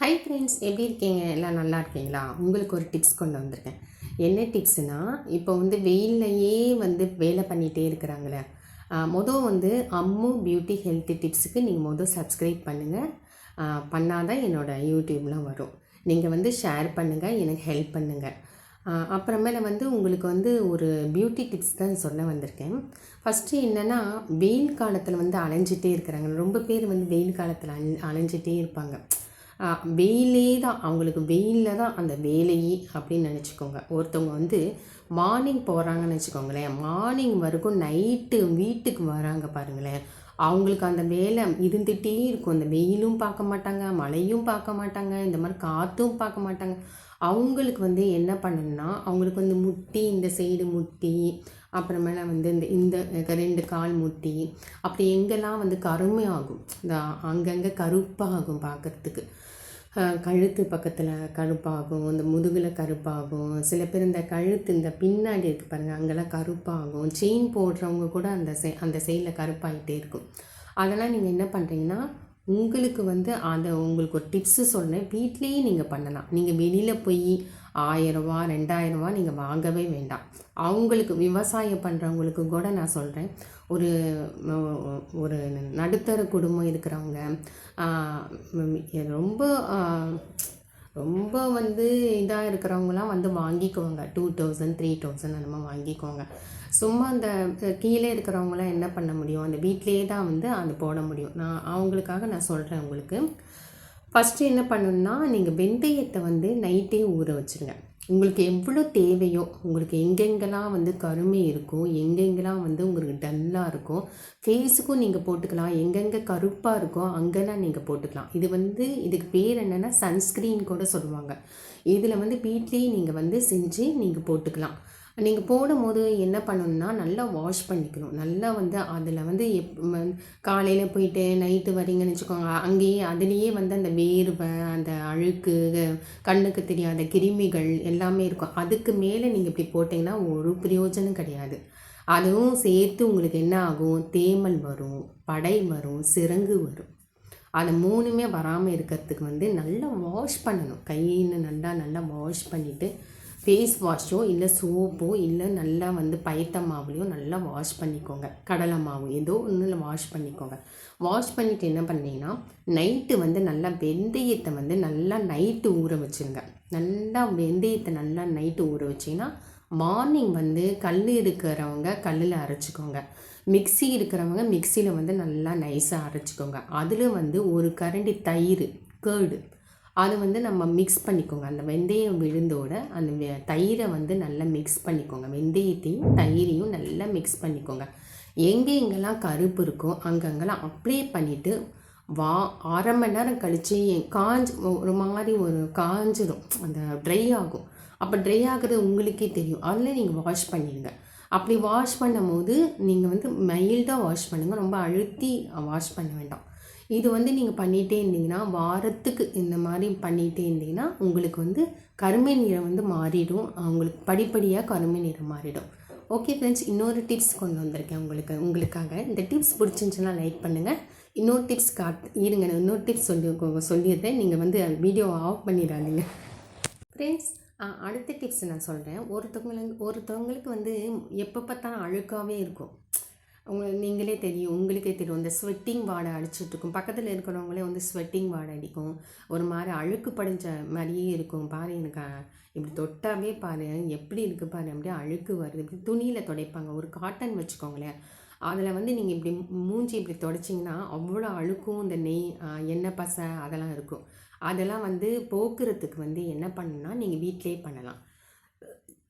Hi friends, எப்படி இருக்கீங்க? எல்லாம் நல்லா இருக்கீங்களா? உங்களுக்கு ஒரு டிப்ஸ் கொண்டு வந்திருக்கேன். என்ன டிப்ஸ்னால், இப்போ வெயில்லையே வேலை பண்ணிகிட்டே இருக்கிறாங்களே, அம்மு பியூட்டி ஹெல்த் டிப்ஸுக்கு நீங்கள் சப்ஸ்கிரைப் பண்ணுங்கள். பண்ணால் தான் என்னோடய யூடியூப்லாம் வரும். நீங்கள் ஷேர் பண்ணுங்கள், எனக்கு ஹெல்ப் பண்ணுங்கள். அப்புறமேல உங்களுக்கு ஒரு பியூட்டி டிப்ஸ் தான் சொல்ல வந்திருக்கேன். ஃபஸ்ட்டு என்னென்னா, வெயில் காலத்தில் அலைஞ்சிட்டே இருக்கிறாங்க. ரொம்ப பேர் வெயில் காலத்தில் அலைஞ்சிட்டே இருப்பாங்க. வெயிலே தான் அவங்களுக்கு, வெயிலில் தான் அந்த வேலையே அப்படின்னு நினச்சிக்கோங்க. ஒருத்தவங்க மார்னிங் போகிறாங்கன்னு வச்சுக்கோங்களேன், மார்னிங் வரைக்கும் நைட்டு வீட்டுக்கு வராங்க பாருங்களேன், அவங்களுக்கு அந்த வேலை இருந்துகிட்டே இருக்கும். அந்த வெயிலும் பார்க்க மாட்டாங்க, மழையும் பார்க்க மாட்டாங்க, இந்த மாதிரி காற்றும் பார்க்க மாட்டாங்க. அவங்களுக்கு என்ன பண்ணணும்னா, அவங்களுக்கு முட்டி, இந்த சைடு முட்டி, அப்புறமேல இந்த இந்த 2 கால் முட்டி, அப்படி எங்கெல்லாம் கருமையாகும், இந்த அங்கங்கே கருப்பாகும் பார்க்குறதுக்கு. கழுத்து பக்கத்தில் கருப்பாகும், இந்த முதுகில் கருப்பாகும். சில பேர் இந்த கழுத்து இந்த பின்னாடி இருக்குது பாருங்கள், அங்கெல்லாம் கருப்பாகும். செயின் போடுறவங்க கூட அந்த சைடில் கருப்பாகிட்டே இருக்கும். அதெல்லாம் நீங்கள் என்ன பண்ணுறீங்கன்னா, உங்களுக்கு அதை உங்களுக்கு ஒரு டிப்ஸு சொன்னேன், வீட்லேயே நீங்கள் பண்ணலாம். நீங்கள் வெளியில் போய் 1000 ரூபா 2000 ரூபா நீங்கள் வாங்கவே வேண்டாம். அவங்களுக்கு விவசாயம் பண்ணுறவங்களுக்கு கூட நான் சொல்கிறேன், ஒரு ஒரு நடுத்தர குடும்பம் இருக்கிறவங்க, ரொம்ப ரொம்ப இதாக இருக்கிறவங்களாம் வாங்கிக்குவாங்க. 2000 3000 அந்த மாதிரி வாங்கிக்குவாங்க. சும்மா அந்த கீழே இருக்கிறவங்களாம் என்ன பண்ண முடியும், அந்த வீட்டிலே தான் அது போட முடியும். அவங்களுக்காக நான் சொல்கிறேன் உங்களுக்கு. ஃபஸ்ட்டு என்ன பண்ணணுன்னா, நீங்கள் வெந்தயத்தை நைட்டே ஊற வச்சுருங்க. உங்களுக்கு எவ்வளோ தேவையோ, உங்களுக்கு எங்கெங்கெல்லாம் கருமை இருக்கோ, எங்கெங்கெல்லாம் உங்களுக்கு டல்லாக இருக்கோ, ஃபேஸுக்கும் நீங்கள் போட்டுக்கலாம். எங்கெங்கே கருப்பாக இருக்கோ அங்கெல்லாம் நீங்கள் போட்டுக்கலாம். இதுக்கு பேர் என்னென்னா சன்ஸ்க்ரீன் கூட சொல்லுவாங்க. இதில் வீட்லேயே நீங்கள் செஞ்சு நீங்கள் போட்டுக்கலாம். நீங்கள் போடும்போது என்ன பண்ணணுன்னா, நல்லா வாஷ் பண்ணிக்கணும். நல்லா அதில் காலையில் போயிட்டு நைட்டு வரீங்கன்னு வச்சுக்கோங்க, அங்கேயே அதுலேயே அந்த வேர்வை, அந்த அழுக்கு, கண்ணுக்கு தெரியாத கிருமிகள் எல்லாமே இருக்கும். அதுக்கு மேலே நீங்கள் இப்படி போட்டிங்கன்னா ஒரு பிரயோஜனம் கிடையாது. அதுவும் சேர்த்து உங்களுக்கு என்ன ஆகும், தேமல் வரும், படை வரும், சிரங்கு வரும். அது 3மே வராமல் இருக்கிறதுக்கு நல்லா வாஷ் பண்ணணும். கையில் நல்லா வாஷ் பண்ணிவிட்டு, ஃபேஸ் வாஷோ இல்லை சோப்போ இல்லை நல்லா பயத்த மாவுலையோ நல்லா வாஷ் பண்ணிக்கோங்க. கடலை மாவு ஏதோ ஒன்றில் வாஷ் பண்ணிக்கோங்க. வாஷ் பண்ணிவிட்டு என்ன பண்ணீங்கன்னா, நைட்டு நல்லா வெந்தயத்தை நல்லா நைட்டு ஊற வச்சுருங்க. நல்லா வெந்தயத்தை நல்லா நைட்டு ஊற வச்சிங்கன்னா, மார்னிங் கல் இருக்கிறவங்க கல்லில் அரைச்சிக்கோங்க. மிக்ஸி இருக்கிறவங்க மிக்சியில் நல்லா நைஸாக அரைச்சிக்கோங்க. அதில் ஒரு கரண்டி தயிர், கேர்டு, அது நம்ம மிக்ஸ் பண்ணிக்கோங்க. அந்த வெந்தயம் விழுந்தோட அந்த தயிரை நல்லா மிக்ஸ் பண்ணிக்கோங்க. வெந்தயத்தையும் தயிரையும் நல்லா மிக்ஸ் பண்ணிக்கோங்க. எங்கெங்கெல்லாம் கருப்பு இருக்கோ அங்கங்கெல்லாம் அப்ளை பண்ணிவிட்டு அரை மணி நேரம் கழித்து ஒரு மாதிரி காஞ்சிடும், அந்த ட்ரை ஆகும். அப்போ ட்ரை ஆகிறது உங்களுக்கே தெரியும். அதில் நீங்கள் வாஷ் பண்ணிடுங்க. அப்படி வாஷ் பண்ணும் போது நீங்கள் மைல்டாக வாஷ் பண்ணுங்கள், ரொம்ப அழுத்தி வாஷ் பண்ண வேண்டாம். இது நீங்கள் பண்ணிகிட்டே இருந்தீங்கன்னா, வாரத்துக்கு இந்த மாதிரி பண்ணிகிட்டே இருந்தீங்கன்னா, உங்களுக்கு கருமை நிறம் மாறிடும். உங்களுக்கு படிப்படியாக கருமை நிறம் மாறிடும். ஓகே ஃப்ரெண்ட்ஸ், இன்னொரு டிப்ஸ் கொண்டு வந்திருக்கேன் உங்களுக்காக. இந்த டிப்ஸ் பிடிச்சிருந்துச்சுன்னா லைக் பண்ணுங்கள். இன்னொரு டிப்ஸ் இருங்க, இன்னொரு டிப்ஸ் சொல்லிடுறேன். நீங்கள் வீடியோ ஆஃப் பண்ணிடாதீங்க ஃப்ரெண்ட்ஸ். அடுத்த டிப்ஸ் நான் சொல்கிறேன். ஒருத்தவங்களுக்கு எப்போ பார்த்தாலும் அழுக்காகவே இருக்கும். நீங்களே தெரியும், உங்களுக்கே தெரியும். இந்த ஸ்வெட்டிங் வாடை அடிச்சிட்ருக்கும். பக்கத்தில் இருக்கிறவங்களே ஸ்வெட்டிங் வாடை அடிக்கும். ஒரு மாதிரி அழுக்கு படிஞ்ச மாதிரியே இருக்கும். பாரு, எனக்கு இப்படி தொட்டாவே பாரு எப்படி இருக்குது பாரு, அப்படியே அழுக்கு வருது. இப்படி துணியில் துடைப்பாங்க. ஒரு காட்டன் வச்சுக்கோங்களேன், அதில் நீங்கள் இப்படி மூஞ்சி இப்படி துடைச்சிங்கன்னா அவ்வளோ அழுக்கும், இந்த எண்ணெய் பசை அதெல்லாம் இருக்கும். அதெல்லாம் போக்குறதுக்கு என்ன பண்ணணும்னா, நீங்கள் வீட்டிலே பண்ணலாம்.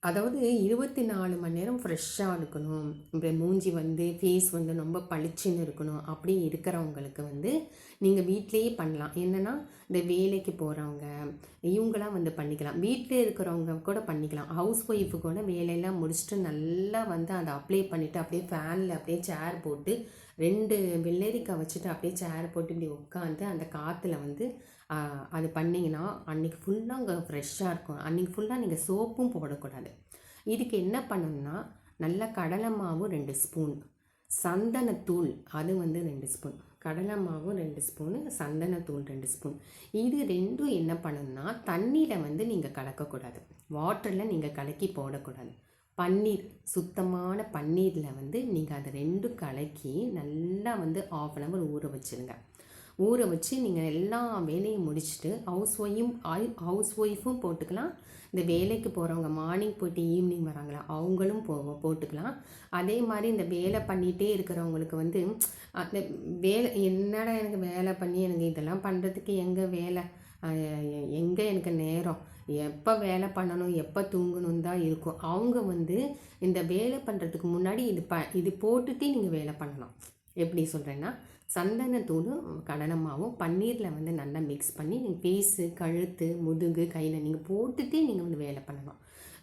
அதாவது 24 மணி நேரம் ஃப்ரெஷ்ஷாக இருக்கணும், இந்த மூஞ்சி ஃபேஸ் ரொம்ப பளிச்சுன்னு இருக்கணும். அப்படி இருக்கிறவங்களுக்கு நீங்கள் வீட்டிலேயே பண்ணலாம். என்னென்னா, இந்த வேலைக்கு போகிறவங்க இவங்களாம் பண்ணிக்கலாம். வீட்டிலே இருக்கிறவங்க கூட பண்ணிக்கலாம். ஹவுஸ் ஒய்ஃபு கூட வேலையெல்லாம் முடிச்சுட்டு நல்லா அதை அப்ளை பண்ணிவிட்டு அப்படியே ஃபேனில் அப்படியே சேர் போட்டு 2 வெள்ளரிக்காய் வச்சுட்டு அப்படியே சேர் போட்டு இப்படி உட்காந்து அந்த காற்றுல அது பண்ணிங்கன்னா அன்றைக்கி ஃபுல்லாக அங்கே ஃப்ரெஷ்ஷாக இருக்கும். அன்றைக்கி ஃபுல்லாக நீங்கள் சோப்பும் போடக்கூடாது. இதுக்கு என்ன பண்ணணும்னா, நல்லா கடலை மாவு 2 ஸ்பூன், சந்தனத்தூள் அது வந்து 2 ஸ்பூன், கடலை மாவு 2 ஸ்பூனு, சந்தனத்தூள் 2 ஸ்பூன். இது ரெண்டும் என்ன பண்ணணும்னா தண்ணியில் வந்து நீங்கள் கலக்கக்கூடாது, வாட்டரில் நீங்கள் கலக்கி போடக்கூடாது. பன்னீர், சுத்தமான பன்னீரில் வந்து நீங்கள் அதை ரெண்டும் கலக்கி நல்லா வந்து 1/2 hour ஊற வச்சுருங்க. ஊற வச்சு நீங்கள் எல்லா வேலையும் முடிச்சுட்டு ஹவுஸ் ஒய்ஃபும் போட்டுக்கலாம். இந்த வேலைக்கு போகிறவங்க மார்னிங் போய்ட்டு ஈவினிங் வராங்களா அவங்களும் போட்டுக்கலாம். அதே மாதிரி இந்த வேலை பண்ணிகிட்டே இருக்கிறவங்களுக்கு வந்து அந்த வேலை என்னடா எனக்கு வேலை பண்ணி எனக்கு இதெல்லாம் பண்ணுறதுக்கு எங்கே எனக்கு நேரம், எப்போ வேலை பண்ணணும் எப்போ தூங்கணும் தான் இருக்கும். அவங்க வந்து இந்த வேலை பண்ணுறதுக்கு முன்னாடி இது போட்டுகிட்டே நீங்கள் வேலை பண்ணலாம். எப்படி சொல்கிறேன்னா, சந்தனத்தூளும் கடலை மாவும் பன்னீரில் வந்து நல்லா மிக்ஸ் பண்ணி நீங்கள் ஃபேஸு, கழுத்து, முதுகு, கையில் நீங்கள் போட்டுகிட்டே நீங்கள் வந்து வேலை பண்ணலாம்.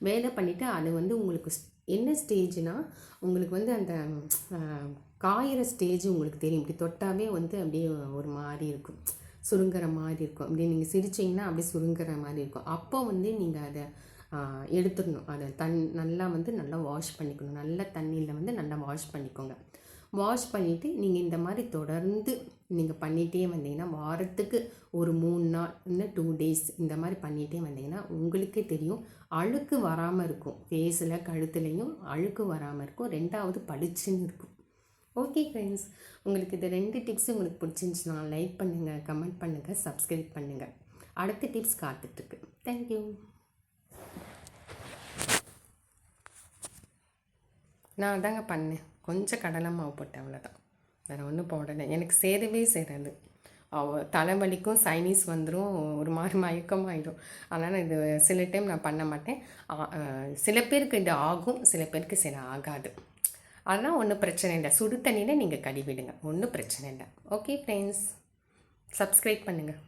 வேலை பண்ணிவிட்டு அது வந்து உங்களுக்கு என்ன ஸ்டேஜ்னால், உங்களுக்கு வந்து அந்த காயிற ஸ்டேஜ் உங்களுக்கு தெரியும். இப்படி தொட்டாவே வந்து அப்படியே ஒரு மாதிரி இருக்கும், சுருங்குற மாதிரி இருக்கும். அப்படி நீங்கள் சிரிச்சிங்கன்னா அப்படியே சுருங்குற மாதிரி இருக்கும். அப்போ வந்து நீங்கள் அதை எடுத்துடணும். அதை நல்லா வாஷ் பண்ணிக்கணும். நல்ல தண்ணியில் வந்து நல்லா வாஷ் பண்ணிக்கோங்க. வாஷ் பண்ணிவிட்டு நீங்கள் இந்த மாதிரி தொடர்ந்து நீங்கள் பண்ணிகிட்டே வந்தீங்கன்னா, வாரத்துக்கு ஒரு 3 நாள் இல்லை 2 days இந்த மாதிரி பண்ணிகிட்டே வந்தீங்கன்னா உங்களுக்கே தெரியும், அழுக்கு வராமல் இருக்கும். ஃபேஸில், கழுத்துலேயும் அழுக்கு வராமல் இருக்கும். 2வது பளிச்சுன்னு இருக்கும். ஓகே ஃப்ரெண்ட்ஸ், உங்களுக்கு இந்த 2 டிப்ஸ் உங்களுக்கு பிடிச்சிருந்துச்சுன்னா லைக் பண்ணுங்கள், கமெண்ட் பண்ணுங்கள், சப்ஸ்கிரைப் பண்ணுங்கள். அடுத்த டிப்ஸ் காத்துட்ருக்கு. தேங்க்யூ. நான் அதாங்க பண்ணேன், கொஞ்சம் கடலை மாவு போட்டேன், அவ்வளோதான். வேறு ஒன்றும் போடலை. எனக்கு சேரவே சேராது. தலைவலிக்கும், சைனீஸ் வந்துடும், ஒரு மாதிரி மயக்கமாகிடும். அதனால் இது சில டைம் நான் பண்ண மாட்டேன். சில பேருக்கு இது ஆகும், சில பேருக்கு சில ஆகாது. அதெல்லாம் ஒன்றும் பிரச்சனை இல்லை. சுடு தண்ணியில் நீங்கள் கழுவிடுங்க, ஒன்றும் பிரச்சனை இல்லை. ஓகே ஃப்ரெண்ட்ஸ், சப்ஸ்கிரைப் பண்ணுங்கள்.